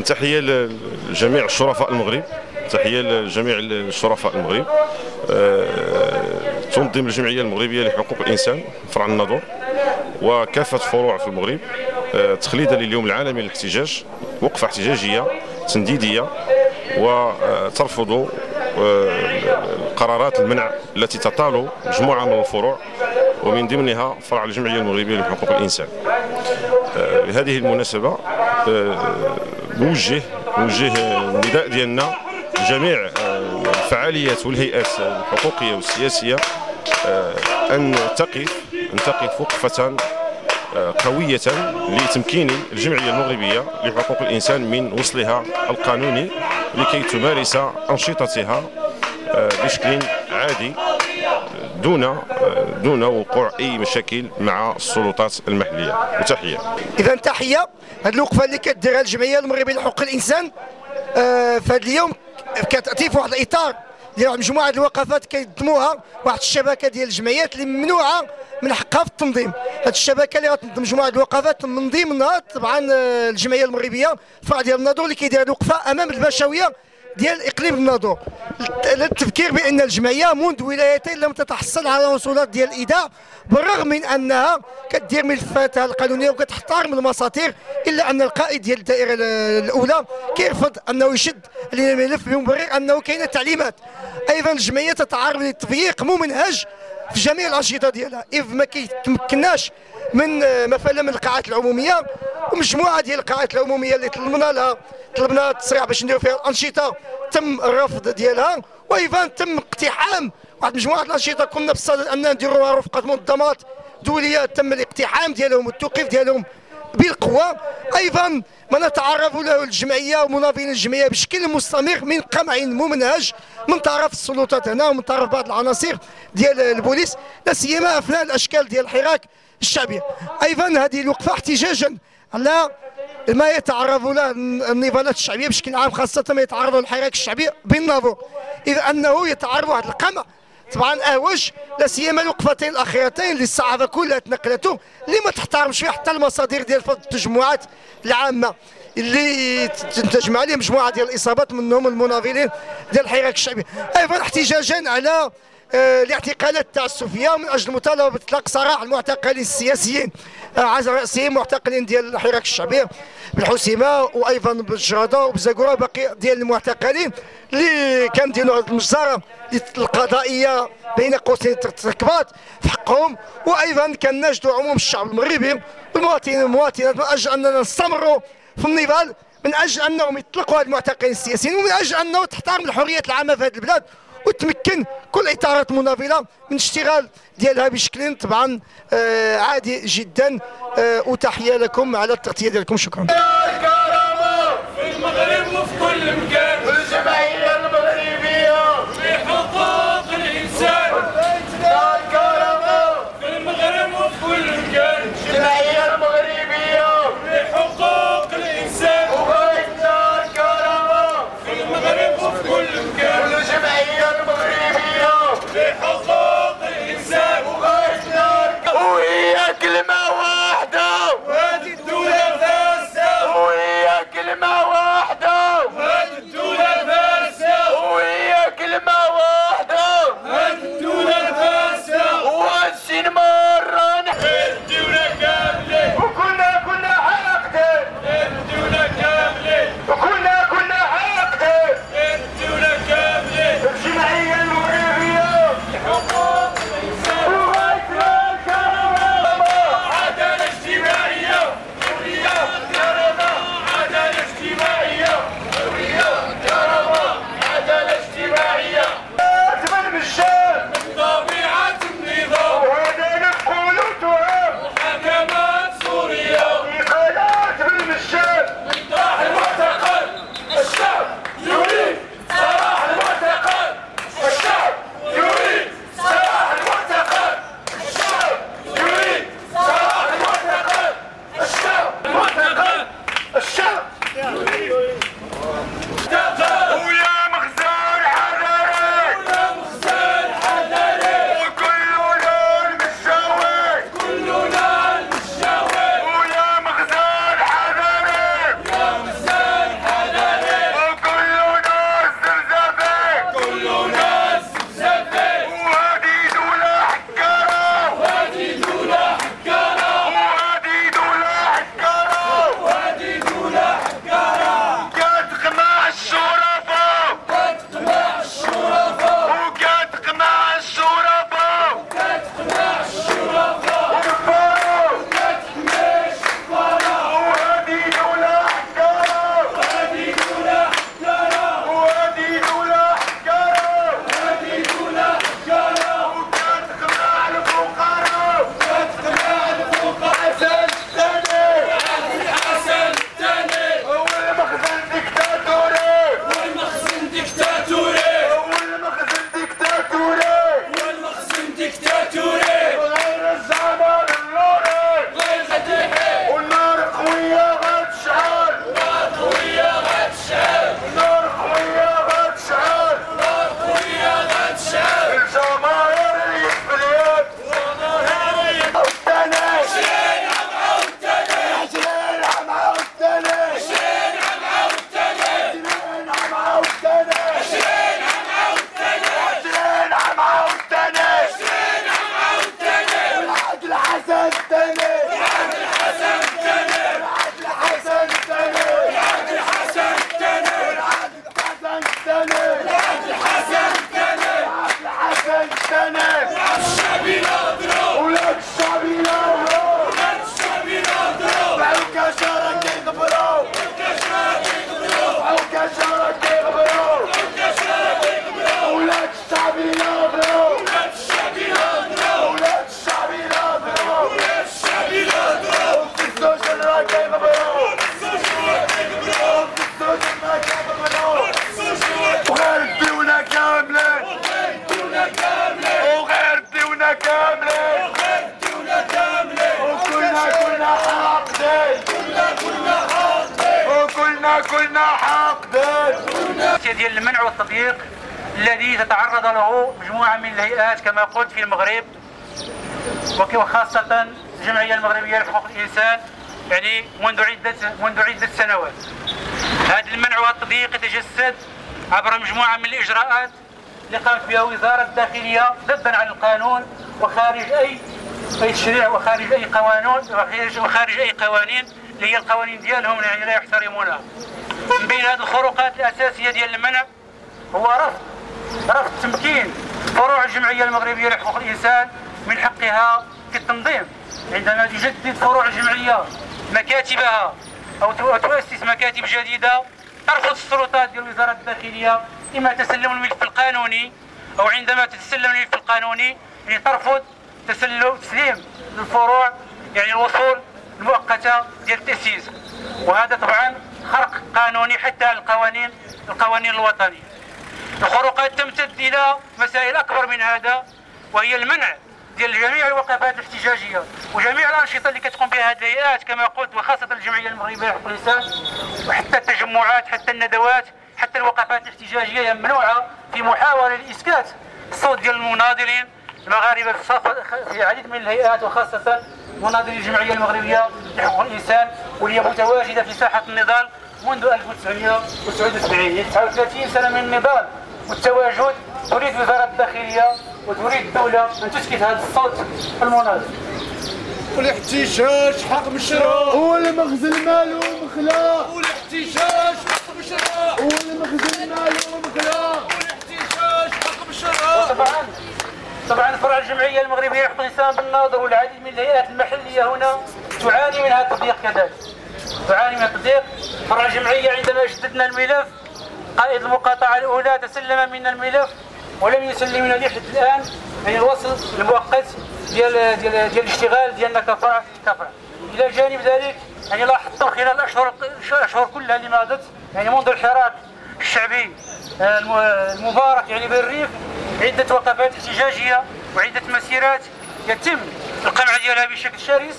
تحية لجميع الشرفاء المغرب، تحية لجميع الشرفاء المغرب. تنظيم الجمعية المغربية لحقوق الإنسان فرع الناظور وكافة فروع في المغرب تخليدا لليوم العالمي للاحتجاج، وقفة احتجاجية تنديدية وترفض قرارات المنع التي تطال مجموعة من الفروع ومن ضمنها فرع الجمعية المغربية لحقوق الإنسان. بهذه المناسبة نوجه النداء ديالنا لجميع الفعاليات والهيئات الحقوقية والسياسية أن تقف وقفة قوية لتمكين الجمعية المغربية لحقوق الإنسان من وصلها القانوني لكي تمارس أنشطتها بشكل عادي دون وقوع أي مشاكل مع السلطات المحلية. وتحية. إذا تحية هذه الوقفة اللي كديرها الجمعية المغربية لحقوق الإنسان في هذا اليوم كتأتي في واحد الإطار ديال مجموعة الوقفات كينظموها واحد الشبكة ديال الجمعيات اللي ممنوعة من حقها في التنظيم. هذه الشبكة اللي غتنظم مجموعة الوقفات من ضمنها طبعا الجمعية المغربية فرع ديال الناظور اللي كيدير هذه الوقفة أمام البشوية ديال اقليم الناظور للتذكير بان الجمعيه منذ ولايتين لم تتحصل على وصولات ديال الايداع، بالرغم من انها كدير ملفاتها القانونيه وكتحترم المساطير، الا ان القائد ديال الدائره الاولى كيرفض انه يشد الملف بمبرر انه كاينه تعليمات. ايضا الجمعيه تتعرض للتضييق ممنهج في جميع الانشطه ديالها، اذ ما كيتمكناش من مثلا من القاعات العموميه، ومجموعه ديال القاعات العموميه اللي طلبنا التصريح باش نديروا فيها الانشطه تم الرفض ديالها، وايضا تم اقتحام واحد مجموعه الانشطه كنا بصدد ان نديروها رفقه منظمات دوليه، تم الاقتحام ديالهم والتوقيف ديالهم بالقوه. ايضا ما نتعرض له الجمعيه ومناضلين الجمعيه بشكل مستمر من قمع ممنهج من طرف السلطات هنا ومن طرف بعض العناصر ديال البوليس، لا سيما اثناء الاشكال ديال الحراك الشعبي. ايضا هذه الوقفه احتجاجا على ما يتعرض له النضالات الشعبيه بشكل عام، خاصه ما يتعرض له الحراك الشعبي بالناظور، اذ انه يتعرض واحد القمع طبعا اهوج، لا سيما الوقفتين الاخيرتين اللي الصحافه كلها تنقلته اللي ما تحترمش فيها حتى المصادر ديال التجمعات العامه اللي تنتجمع عليه مجموعه ديال الاصابات منهم المناضلين ديال الحراك الشعبي. ايضا احتجاجا على الاعتقالات التعسفيه من اجل مطالبه باطلاق سراح المعتقلين السياسيين على راسهم معتقلين ديال الحراك الشعبي بالحسيمه وايضا بالجراده وبزاكوره وباقي ديال المعتقلين اللي كنديروا هذه المجزره القضائيه بين قوسين تركبات في حقهم. وايضا كناشدوا عموم الشعب المغربي والمواطنين والمواطنات من اجل اننا نستمروا في النضال من اجل انهم يطلقوا هذه المعتقلين السياسيين، ومن اجل انه تحترم الحريات العامه في هذه البلاد وتمكن كل اطارات مناضله من اشتغال ديالها بشكل طبعا عادي جدا. وتحيه لكم على التغطيه ديالكم، شكرا. الكرامه في المغرب وفي كل مكان، والجمعيه المغربيه لحقوق الانسان. الكرامه في المغرب وفي كل مكان، الجمعيه المغربيه لحقوق الانسان. وبغيتنا الكرامه في المغرب وفي كل مكان، والجمعيه المغربيه لحقوق الانسان. وبغيتنا وهي كلمه واحده وهذه الدوله فاسده، وهي كلمه واحده وهذه الدوله فاسده، وهي كلمه واحده وهذه الدوله فاسده. وهادشي مره الدوله كامله وكنا حاقدين، الدوله كامله وكنا حاقدين، الدوله كامله. الجمعيه المغربيه لحقوق الانسان وغايتنا الكرامه، عداله اجتماعيه، حريه الكرامه، عداله اجتماعيه. كلنا حاقدين ديال المنع والتضييق الذي تتعرض له مجموعة من الهيئات كما قلت في المغرب، وخاصة الجمعية المغربية لحقوق الإنسان، يعني منذ عدة سنوات. هذا المنع والتضييق يتجسد عبر مجموعة من الإجراءات اللي قامت بها وزارة الداخلية ضدا عن القانون وخارج أي تشريع وخارج أي قانون وخارج أي قوانين اللي هي القوانين ديالهم يعني لا يحترمونها. من بين هذه الخروقات الأساسية ديال المنع هو رفض تمكين فروع الجمعية المغربية لحقوق الإنسان من حقها في التنظيم عندما تجدد فروع الجمعية مكاتبها أو تؤسس مكاتب جديدة. ترفض السلطات ديال وزارة الداخلية إما تسلم الملف القانوني أو عندما تتسلم الملف القانوني يعني ترفض تسليم الفروع يعني الوصول المؤقتة ديال التأسيس، وهذا طبعا خرق قانوني حتى القوانين الوطنية. الخروقات تمتد إلى مسائل أكبر من هذا، وهي المنع ديال جميع الوقفات الاحتجاجية وجميع الأنشطة اللي كتقوم بها هذه الهيئات كما قلت، وخاصة الجمعية المغربية لحقوق الإنسان، وحتى التجمعات حتى الندوات حتى الوقفات الاحتجاجية ممنوعة في محاولة لإسكات الصوت ديال المناضلين المغاربة في عديد من الهيئات، وخاصة مناضلي الجمعية المغربية لحقوق الإنسان واللي متواجدة في ساحة النضال منذ 1979، يعني 39 سنة من النضال والتواجد. تريد وزارة الداخلية وتريد الدولة أن تسكت هذا الصوت المناضل. والاحتجاج حق مشروع والمخزن مالو مخلا، والاحتجاج حق مشروع والمخزن مالو مخلا، والاحتجاج حق مشروع. طبعا فرع الجمعية المغربية لحقوق الإنسان بالناظر والعديد من الهيئات المحلية هنا تعاني من هذا التضييق كذلك. تعاني من التضييق. فرع الجمعية عندما جددنا الملف قائد المقاطعة الأولى تسلم منا الملف ولم يسلم لنا لحد الآن يعني الوصل المؤقت ديال الاشتغال ديالنا كفرع. إلى جانب ذلك يعني لاحظتم خلال الأشهر كلها اللي ماضت يعني منذ الحراك الشعبي المبارك يعني بالريف عدة وقفات احتجاجية وعدة مسيرات يتم القمع ديالها بشكل شرس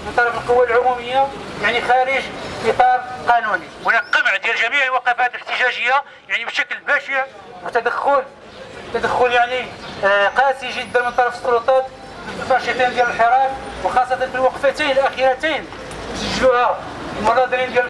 من طرف القوى العمومية يعني خارج إطار قانوني. هناك قمع ديال جميع الوقفات الاحتجاجية يعني بشكل بشع وتدخل يعني قاسي جدا من طرف السلطات الناشطين ديال الحراك، وخاصة في الوقفتين الأخيرتين سجلوها المناضلين ديال